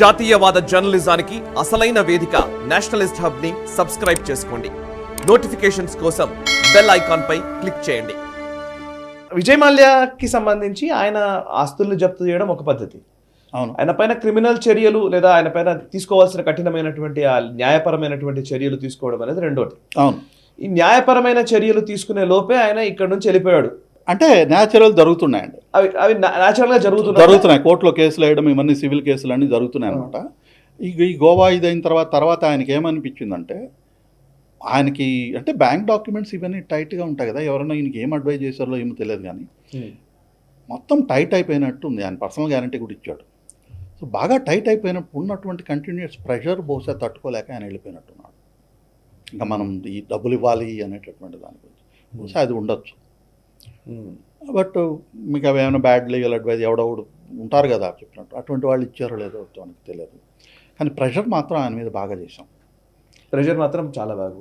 జాతీయవాద జర్నలిజానికి అసలైన వేదిక నేషనలిస్ట్ హబ్ ని సబ్స్క్రైబ్ చేసుకోండి. నోటిఫికేషన్స్ కోసం బెల్ ఐకాన్ పై క్లిక్ చేయండి. విజయ్ మాల్యాకి సంబంధించి ఆయన ఆస్తులను జప్తు చేయడం ఒక పద్ధతి. అవును, ఆయన పైన క్రిమినల్ చర్యలు లేదా ఆయన పైన తీసుకోవాల్సిన కఠినమైనటువంటి ఆ న్యాయపరమైనటువంటి చర్యలు తీసుకోవడం అనేది రెండోటి. అవును. ఈ న్యాయపరమైన చర్యలు తీసుకునే లోపే ఆయన ఇక్కడ నుంచి వెళ్ళిపోయాడు. అంటే న్యాచురల్ జరుగుతున్నాయండి, అవి న్యాచురల్ గా జరుగుతున్నాయి. కోర్టులో కేసులు వేయడం, ఇవన్నీ సివిల్ కేసులు అన్నీ జరుగుతున్నాయి అనమాట. ఈ గోవా ఇదైన తర్వాత ఆయనకి ఏమనిపించిందంటే, ఆయనకి అంటే బ్యాంక్ డాక్యుమెంట్స్ ఇవన్నీ టైట్గా ఉంటాయి కదా, ఎవరైనా ఈయనకి ఏం అడ్వైజ్ చేశారో ఏమో తెలియదు, కానీ మొత్తం టైట్ అయిపోయినట్టు ఉంది. ఆయన పర్సనల్ గ్యారంటీ కూడా ఇచ్చాడు. సో బాగా టైట్ అయిపోయినప్పుడు ఉన్నటువంటి కంటిన్యూస్ ప్రెషర్ బహుశా తట్టుకోలేక ఆయన వెళ్ళిపోయినట్టున్నాడు. ఇంకా మనం ఈ డబ్బులు ఇవ్వాలి అనేటటువంటి దాని గురించి బహుశా అది ఉండొచ్చు. బట్ మీకు అవి ఏమైనా బ్యాడ్ లీగల్ అడ్వైజ్ ఎవడెవడు ఉంటారు కదా చెప్పినట్టు, అటువంటి వాళ్ళు ఇచ్చారో లేదో మనకు తెలియదు. కానీ ప్రెషర్ మాత్రం ఆయన మీద బాగా చేసాం. ప్రెషర్ మాత్రం చాలా బాగా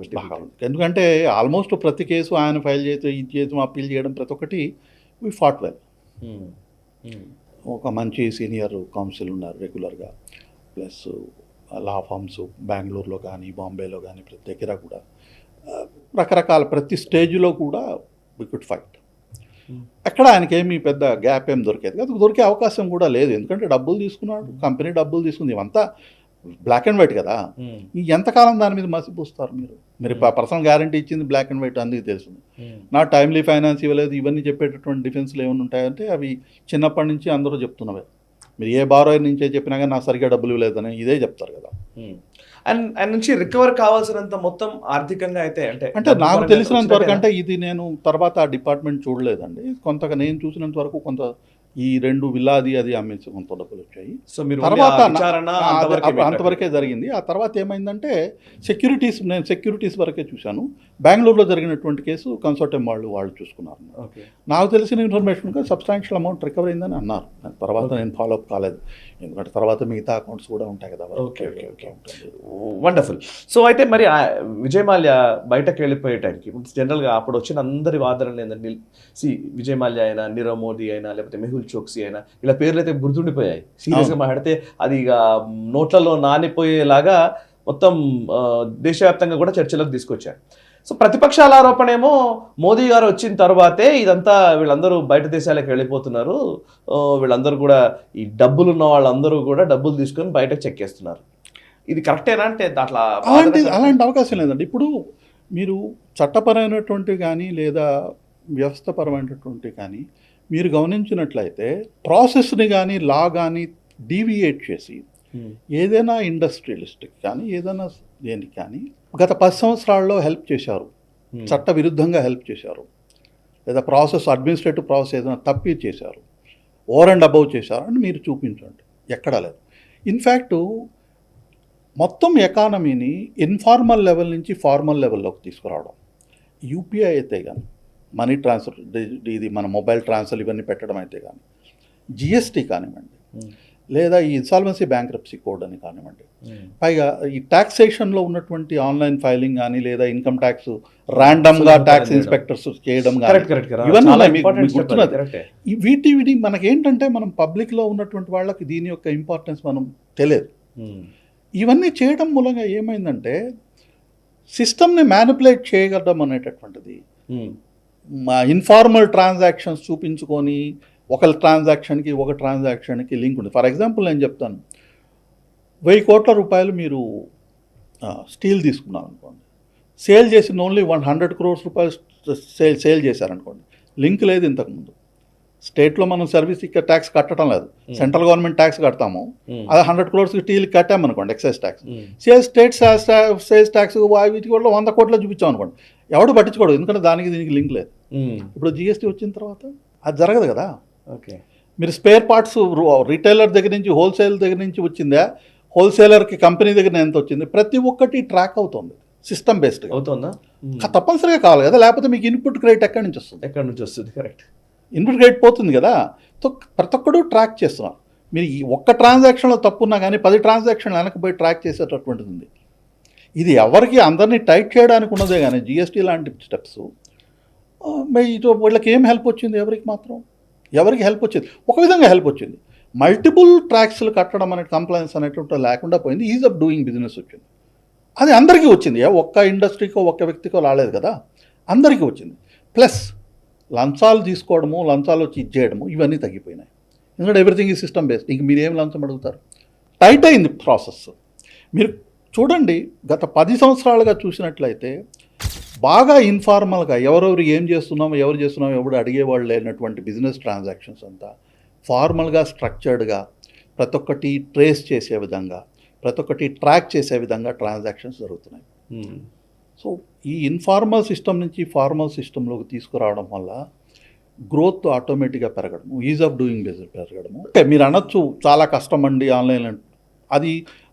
ఉంది. ఎందుకంటే ఆల్మోస్ట్ ప్రతి కేసు ఆయన ఫైల్ చేసి ఇది చేసి అప్పీల్ చేయడం ప్రతి ఒక్కటి వి ఫాట్ వెల్. ఒక మంచి సీనియర్ కౌన్సిల్ ఉన్నారు రెగ్యులర్గా, ప్లస్ లా ఫార్మ్స్ బెంగళూరులో కానీ బాంబేలో కానీ ప్రతి దగ్గర కూడా రకరకాల ప్రతి స్టేజ్లో కూడా వి కుడ్ ఫైట్. అక్కడ ఆయనకేమీ పెద్ద గ్యాప్ ఏం దొరికేది కాదు, దొరికే అవకాశం కూడా లేదు. ఎందుకంటే డబ్బులు తీసుకున్నాడు, కంపెనీ డబ్బులు తీసుకుంది, ఇవంతా బ్లాక్ అండ్ వైట్ కదా. ఎంతకాలం దాని మీద మసిపూస్తారు మీరు పర్సనల్ గ్యారంటీ ఇచ్చింది బ్లాక్ అండ్ వైట్ అందుకు తెలుస్తుంది. నా టైమ్లీ ఫైనాన్స్ ఇవ్వలేదు, ఇవన్నీ చెప్పేటటువంటి డిఫెన్స్లు ఏమైనా ఉంటాయంటే అవి చిన్నప్పటి నుంచి అందరూ చెప్తున్నవే. మీరు ఏ బారోయర్ నుంచే చెప్పినా కానీ నాకు సరిగ్గా డబ్బులు ఇవ్వలేదని ఇదే చెప్తారు కదా. అండ్ ఆయన నుంచి రికవర్ కావాల్సినంత మొత్తం ఆర్థికంగా అయితే అంటే నాకు తెలిసినంత వరకు, అంటే ఇది నేను తర్వాత ఆ డిపార్ట్మెంట్ చూడలేదండి, కొంతగా నేను చూసినంత వరకు కొంత ఈ 2 విల్లాది అది అమ్మేసి కొంత డబ్బులు వచ్చాయి. సో మీరు తర్వాత అంతవరకే జరిగింది. ఆ తర్వాత ఏమైందంటే నేను సెక్యూరిటీస్ వరకే చూశాను. బెంగళూరులో జరిగినటువంటి కేసు కన్సోర్టియం వాళ్ళు చూసుకున్నారు. నాకు తెలిసిన ఇన్ఫర్మేషన్ సబ్స్టాన్షియల్ అమౌంట్ రికవర్ అయిందని అన్నారు. తర్వాత నేను ఫాలోఅప్ కాలేదు, ఎందుకంటే తర్వాత మిగతా అకౌంట్స్ కూడా ఉంటాయి కదా. వండర్ఫుల్. సో అయితే మరి విజయ్ మాల్యా బయటకు వెళ్ళిపోయే టైంకి జనరల్గా అప్పుడు వచ్చిన అందరి వాదనలు ఏంటంటే, విజయ్ మాల్యా అయినా, నీరవ్ మోదీ అయినా, లేకపోతే మెహుల్ చోక్సీ అయినా, ఇలా పేర్లు అయితే గుర్తుండిపోయాయి. సీరియస్గా మాట్లాడితే అది ఇక నోట్లలో నానిపోయేలాగా మొత్తం దేశవ్యాప్తంగా కూడా చర్చలోకి తీసుకొచ్చారు. సో ప్రతిపక్షాల ఆరోపణ ఏమో మోదీ గారు వచ్చిన తర్వాతే ఇదంతా వీళ్ళందరూ బయట దేశాలకు వెళ్ళిపోతున్నారు, వీళ్ళందరూ కూడా ఈ డబ్బులు ఉన్న వాళ్ళందరూ కూడా డబ్బులు తీసుకొని బయట చెక్కేస్తున్నారు. ఇది కరెక్టేనా? అంటే అట్లా అలాంటి అవకాశం లేదండి. ఇప్పుడు మీరు చట్టపరమైనటువంటి కానీ లేదా వ్యవస్థపరమైనటువంటి కానీ మీరు గమనించినట్లయితే ప్రాసెస్ని కానీ లా కానీ డీవియేట్ చేసి ఏదైనా ఇండస్ట్రియలిస్ట్కి కానీ ఏదైనా దేనికి కానీ గత 10 సంవత్సరాల్లో హెల్ప్ చేశారు, చట్ట విరుద్ధంగా హెల్ప్ చేశారు, లేదా అడ్మినిస్ట్రేటివ్ ప్రాసెస్ ఏదైనా తప్పి చేశారు, ఓవర్ అండ్ అబౌవ్ చేశారు అని మీరు చూపించండి. ఎక్కడా లేదు. ఇన్ఫ్యాక్టు మొత్తం ఎకానమీని ఇన్ఫార్మల్ లెవెల్ నుంచి ఫార్మల్ లెవెల్లోకి తీసుకురావడం, యూపీఐ అయితే కానీ, మనీ ట్రాన్స్ఫర్, ఇది మన మొబైల్ ట్రాన్స్ఫర్ ఇవన్నీ పెట్టడం అయితే కానీ, జిఎస్టీ కానివ్వండి, లేదా ఈ ఇన్సాల్వెన్సీ బ్యాంక్రప్సీ కోడ్ అని కానివ్వండి, పైగా ఈ ట్యాక్సేషన్లో ఉన్నటువంటి ఆన్లైన్ ఫైలింగ్ కానీ, లేదా ఇన్కమ్ ట్యాక్స్ ర్యాండమ్గా ట్యాక్స్ ఇన్స్పెక్టర్స్ చేయడం కానీ, ఇవన్నీ గుర్తున్నది. వీటి మనకేంటంటే మనం పబ్లిక్లో ఉన్నటువంటి వాళ్ళకి దీని యొక్క ఇంపార్టెన్స్ మనం తెలియదు. ఇవన్నీ చేయడం మూలంగా ఏమైందంటే సిస్టమ్ని మ్యానిపులేట్ చేయగలడం అనేటటువంటిది, ఇన్ఫార్మల్ ట్రాన్సాక్షన్స్ చూపించుకొని ఒక ట్రాన్సాక్షన్కి లింక్ ఉంది. ఫర్ ఎగ్జాంపుల్ నేను చెప్తాను, 1000 కోట్ల రూపాయలు మీరు స్టీల్ తీసుకున్నాను అనుకోండి, సేల్ చేసిన ఓన్లీ 100 crores రూపాయలు సేల్ చేశారనుకోండి, లింక్ లేదు ఇంతకుముందు. స్టేట్లో మనం సర్వీస్ ఇక్కడ ట్యాక్స్ కట్టడం లేదు, సెంట్రల్ గవర్నమెంట్ ట్యాక్స్ కడతాము, అది 100 crores స్టీల్ కట్టామనుకోండి ఎక్సైజ్ ట్యాక్స్, సేల్స్ ట్యాక్స్ వీటికి కూడా 100 కోట్ల చూపించాం అనుకోండి, ఎవడు పట్టించుకోడు, ఎందుకంటే దీనికి లింక్ లేదు. ఇప్పుడు జిఎస్టీ వచ్చిన తర్వాత అది జరగదు కదా. మీరు స్పేర్ పార్ట్స్ రిటైలర్ దగ్గర నుంచి, హోల్సేల్ దగ్గర నుంచి వచ్చిందా, హోల్సేలర్కి కంపెనీ దగ్గర ఎంత వచ్చింది, ప్రతి ఒక్కటి ట్రాక్ అవుతుంది, సిస్టమ్ బేస్డ్గా అవుతుందా. తప్పనిసరిగా కావాలి కదా, లేకపోతే మీకు ఇన్పుట్ క్రెడిట్ ఎక్కడి నుంచి వస్తుంది? కరెక్ట్, ఇన్పుట్ క్రెడిట్ పోతుంది కదా. సో ప్రతి ఒక్కడు ట్రాక్ చేస్తున్నారు. మీరు ఈ ఒక్క ట్రాన్సాక్షన్లో తప్పున్నా కానీ 10 ట్రాన్సాక్షన్లు వెనకపోయి ట్రాక్ చేసేటటువంటిది ఉంది. ఇది ఎవరికి అందరినీ టైట్ చేయడానికి ఉన్నదే కానీ జిఎస్టీ లాంటి స్టెప్స్ వీళ్ళకి ఏం హెల్ప్ వచ్చింది? ఎవరికి హెల్ప్ వచ్చింది? ఒక విధంగా హెల్ప్ వచ్చింది. మల్టిపుల్ ట్రాక్స్లు కట్టడం అనే కంప్లైంట్స్ అనేటువంటి లేకుండా పోయింది. ఈజ్ ఆఫ్ డూయింగ్ బిజినెస్ వచ్చింది. అది అందరికీ వచ్చింది, ఒక్క ఇండస్ట్రీకో ఒక్క వ్యక్తికో రాలేదు కదా, అందరికీ వచ్చింది. ప్లస్ లంచాలు తీసుకోవడము, లంచాలు వచ్చి ఇచ్చేయడము, ఇవన్నీ తగ్గిపోయినాయి. ఎందుకంటే ఎవ్రీథింగ్ ఈ సిస్టమ్ బేస్డ్. ఇంక మీరు ఏం లంచం అడుగుతారు? టైట్ అయింది ప్రాసెస్. మీరు చూడండి, గత 10 సంవత్సరాలుగా చూసినట్లయితే బాగా ఇన్ఫార్మల్గా ఎవరెవరు ఏం చేస్తున్నామో, ఎవరు చేస్తున్నామో ఎవరు అడిగేవాళ్ళు లేనటువంటి బిజినెస్ ట్రాన్సాక్షన్స్ అంతా ఫార్మల్గా, స్ట్రక్చర్డ్గా, ప్రతి ఒక్కటి ట్రేస్ చేసే విధంగా, ప్రతి ఒక్కటి ట్రాక్ చేసే విధంగా ట్రాన్సాక్షన్స్ జరుగుతున్నాయి. సో ఈ ఇన్ఫార్మల్ సిస్టమ్ నుంచి ఫార్మల్ సిస్టంలోకి తీసుకురావడం వల్ల గ్రోత్ ఆటోమేటిక్గా పెరగడము, ఈజ్ ఆఫ్ డూయింగ్ బిజినెస్ పెరగడము. ఓకే, మీరు అనొచ్చు చాలా కష్టం అండి ఆన్లైన్. అది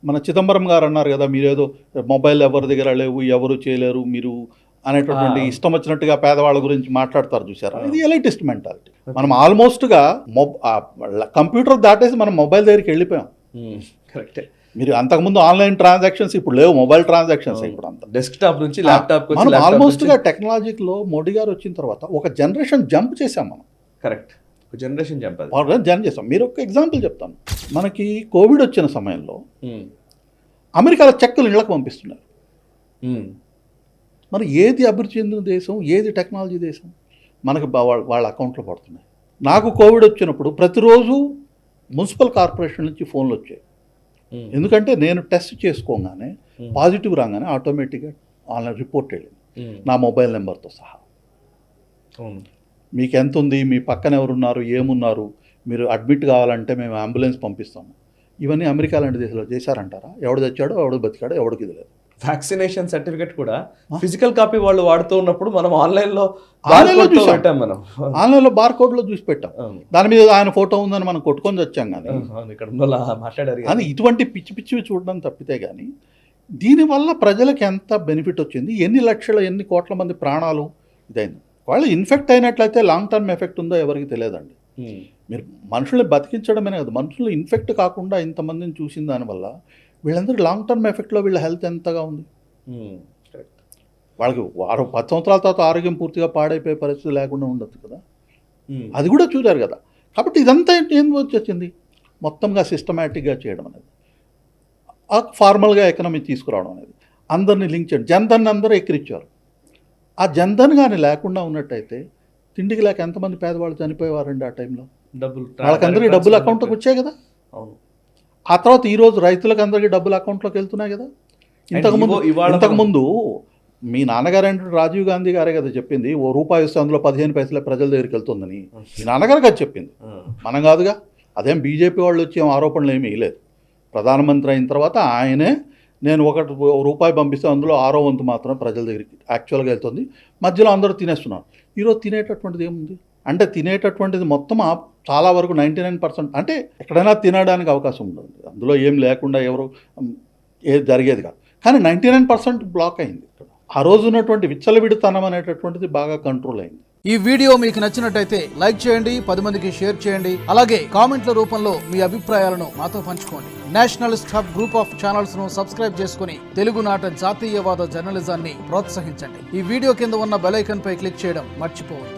మన చిదంబరం గారు అన్నారు కదా, మీరేదో మొబైల్ ఎవరి దగ్గర లేవు, ఎవరు చేయలేరు మీరు అనేటటువంటి ఇష్టం వచ్చినట్టుగా పేదవాళ్ళ గురించి మాట్లాడతారు చూసారా. ఇది ఎలైటిస్ట్ మెంటాలిటీ. మనం ఆల్మోస్ట్గా కంప్యూటర్ దాటేసి మనం మొబైల్ దగ్గరికి వెళ్ళిపోయాం. కరెక్టే. మీరు అంతకుముందు ఆన్లైన్ ట్రాన్సాక్షన్స్, ఇప్పుడు లేవు మొబైల్ ట్రాన్సాక్షన్స్. ఇప్పుడు అంతా డెస్క్టాప్ నుంచి ల్యాప్టాప్ మనం ఆల్మోస్ట్గా టెక్నాలజీలో మోడీ గారు వచ్చిన తర్వాత ఒక జనరేషన్ జంప్ చేసాం మనం. కరెక్ట్, జనరేషన్ జంప్ జంప్ చేసాం. మీరు ఒక ఎగ్జాంపుల్ చెప్తాను. మనకి కోవిడ్ వచ్చిన సమయంలో అమెరికాలో చెక్కులు ఇళ్ళకి పంపిస్తున్నారు. మరి ఏది అభివృద్ధి చెందిన దేశం, ఏది టెక్నాలజీ దేశం? మనకు వాళ్ళ అకౌంట్లో పడుతున్నాయి. నాకు కోవిడ్ వచ్చినప్పుడు ప్రతిరోజు మున్సిపల్ కార్పొరేషన్ నుంచి ఫోన్లు వచ్చాయి. ఎందుకంటే నేను టెస్ట్ చేసుకోగానే పాజిటివ్ రాగానే ఆటోమేటిక్గా ఆన్లైన్ రిపోర్ట్ వెళ్ళింది నా మొబైల్ నెంబర్తో సహా. మీకు ఎంత ఉంది, మీ పక్కన ఎవరున్నారు, ఏమున్నారు, మీరు అడ్మిట్ కావాలంటే మేము అంబులెన్స్ పంపిస్తాము. ఇవన్నీ అమెరికా లాంటి దేశంలో చేశారంటారా? ఎవడు తెచ్చాడో, ఎవడు బతికాడో ఎవడికి ఇది లేదు. వ్యాక్సినేషన్ సర్టిఫికేట్ కూడా ఫిజికల్ కాపీ వాళ్ళు వాడుతూ ఉన్నప్పుడు మనం ఆన్లైన్లో బార్ కోడ్లో చూసి పెట్టాం. దాని మీద ఆయన ఫోటో ఉందని మనం కొట్టుకొని వచ్చాం. కానీ ఇక్కడ మాట్లాడారు కానీ ఇటువంటి పిచ్చి పిచ్చివి చూడడం తప్పితే కానీ దీనివల్ల ప్రజలకు ఎంత బెనిఫిట్ వచ్చింది, ఎన్ని లక్షల ఎన్ని కోట్ల మంది ప్రాణాలు ఇదైంది. వాళ్ళు ఇన్ఫెక్ట్ అయినట్లయితే లాంగ్ టర్మ్ ఎఫెక్ట్ ఉందో ఎవరికి తెలియదండి. మీరు మనుషుల్ని బతికించడమే కాదు, మనుషులు ఇన్ఫెక్ట్ కాకుండా ఇంతమందిని చూసిన దానివల్ల వీళ్ళందరూ లాంగ్ టర్మ్ ఎఫెక్ట్లో వీళ్ళ హెల్త్ ఎంతగా ఉంది. వాళ్ళకి 10 సంవత్సరాల తర్వాత ఆరోగ్యం పూర్తిగా పాడైపోయే పరిస్థితి లేకుండా ఉండదు కదా. అది కూడా చూశారు కదా. కాబట్టి ఇదంతా ఏం వచ్చింది, మొత్తంగా సిస్టమేటిక్గా చేయడం అనేది, ఫార్మల్గా ఎకనామీ తీసుకురావడం అనేది, అందరినీ లింక్ చేయడం. జన్ధన్ అందరూ ఎక్కిరిచ్చారు. ఆ జన్ధన్ కానీ లేకుండా ఉన్నట్టయితే తిండికి లేక ఎంతమంది పేదవాళ్ళు చనిపోయేవారండి ఆ టైంలో. వాళ్ళకందరికీ డబ్బులు అకౌంట్లోకి వచ్చాయి కదా. ఆ తర్వాత ఈరోజు రైతులకు అందరికీ డబ్బులు అకౌంట్లోకి వెళ్తున్నాయి కదా. ఇంతకుముందు మీ నాన్నగారు అంటే రాజీవ్ గాంధీ గారే కదా చెప్పింది, ₹1 వస్తే అందులో 15 పైసలే ప్రజల దగ్గరికి వెళ్తుందని. మీ నాన్నగారు కదా చెప్పింది, మనం కాదుగా. అదేం బీజేపీ వాళ్ళు వచ్చి ఆరోపణలు ఏమీ వేయలేదు. ప్రధానమంత్రి అయిన తర్వాత ఆయనే నేను ₹1 పంపిస్తే అందులో 6వ వంతు మాత్రం ప్రజల దగ్గరికి యాక్చువల్గా వెళ్తుంది, మధ్యలో అందరూ తినేస్తున్నారు. ఈరోజు తినేటటువంటిది ఏముంది అంటే, తినేటటువంటిది మొత్తం చాలా వరకు 99% అంటే ఎక్కడైనా తినడానికి అవకాశం ఉండదు. అందులో ఏం లేకుండా ఎవరు ఏది జరిగేది కాదు. కానీ 99% బ్లాక్ అయింది. ఆ రోజు ఉన్నటువంటి విచ్చలవిడితనం అనేటటువంటిది బాగా కంట్రోల్ అయింది. ఈ వీడియో మీకు నచ్చినట్టయితే లైక్ చేయండి, 10 మందికి షేర్ చేయండి. అలాగే కామెంట్ల రూపంలో మీ అభిప్రాయాలను మాతో పంచుకోండి. Nationalist hub group of channels ను సబ్స్క్రైబ్ చేసుకుని తెలుగునాట జాతీయవాద జర్నలిజాన్ని ప్రోత్సహించండి. ఈ వీడియో కింద ఉన్న బెల్ ఐకాన్ పై క్లిక్ చేయడం మర్చిపోవద్దు.